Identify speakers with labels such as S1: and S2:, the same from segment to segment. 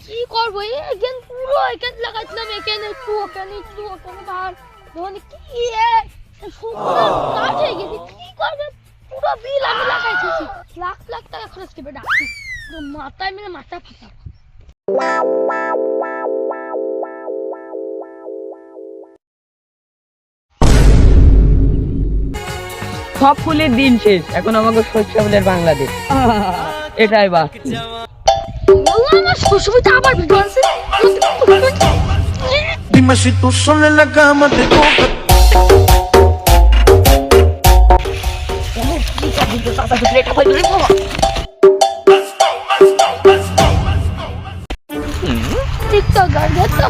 S1: কি করবো এখান পুরো এখান লাগাইছিলাম এখানে একটু ওখানে একটু ওখানে ধান কি কাজ হয়ে গেছে কি করবে পুরো বিল আমি লাগাইছি লাখ লাখ টাকা খরচ করবে ডাক্তার মাথায় মেরে মাথা ফাটা
S2: সব ফুলের দিন শেষ এখন আমাকে শস্য ফুলের বাংলাদেশ এটাই বা
S1: আমার শ্বশুরটা আবার ভিডিও আছে
S3: Dime si tú sola en la cama te toca.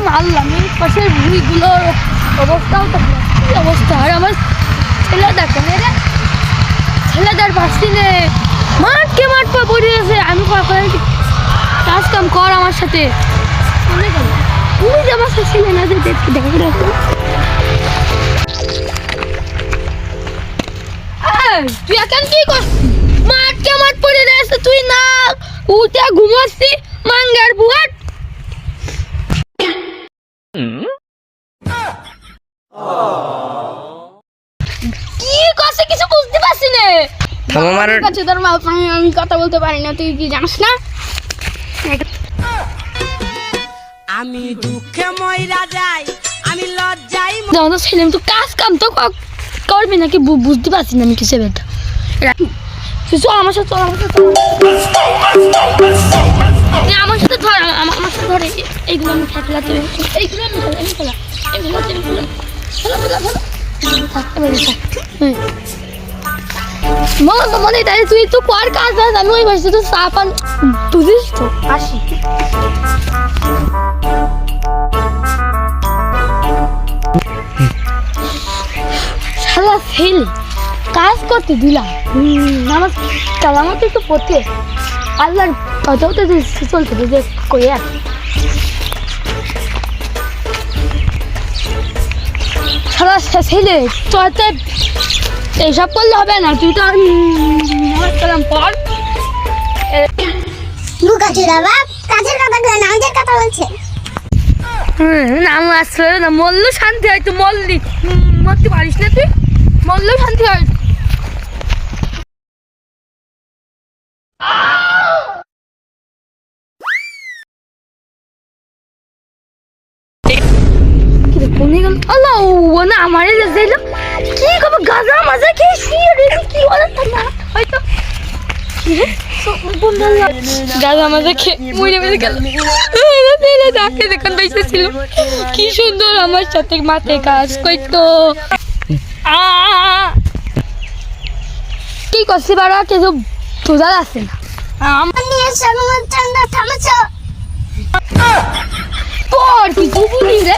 S1: মারলাম পাশের বুড়িগুলোর অবস্থাও তো কি অবস্থা আর আমার ছেলে দেখেন রে ছেলেদের পাশি নে মাঠকে মাঠ পড়ে আছে আমি কাজ কাম কর আমার সাথে তুই যে আমার ছেলে না দেখতে দেখা তুই এখন কি করছিস মাঠকে মাঠ পড়ে রয়েছে তুই না উঠে ঘুমাচ্ছি মাঙ্গার বুয়াট কি করছে কিছু বুঝতে পারছি না আমার কাছে তোর মা আমি কথা বলতে পারি না তুই কি জানিস না
S4: আমি দুঃখে মইরা যাই আমি লজ্জায়
S1: জানো ছেলে তো কাজ কাম তো করবি নাকি বুঝতে পারছি না আমি কিসে বেটা চল আমার সাথে আমার সাথে ধর আমার সাথে ধরে এইগুলো আমি খেলাতে এইগুলো আমি খেলা মনে তাই তুই তো পর কাজ না আমি ওই বসে তো চা পান বুঝিস তো আসি শালা ছেলে কাজ করতে দিলাম নামাজ কালামতে তো পড়তে আল্লাহর কথাও তো চলতে যে কই আর শালা ছেলে চলতে এইসব করলে হবে না তুই তো নামাজ কালাম পড়
S5: কাজের কথা নামাজের কথা বলছে
S1: নামাজ পড়ে না মরলেও শান্তি হয় তুই মরলি মরতে পারিস না তুই মরলেও শান্তি হয় কোনে গেল আল্লাহ ও না আমারে যাইলো কি কবে গাজা মাজা খেয়ে শুয়ে রইলি কি বলে না হয়তো গাজা মাজা খেয়ে মরে মরে গেল ডাকে দেখুন বেঁচে ছিল কি সুন্দর আমার সাথে মাথায় কাজ করতো কি করছি বারা কিছু বোঝা যাচ্ছে না পর কি তুই রে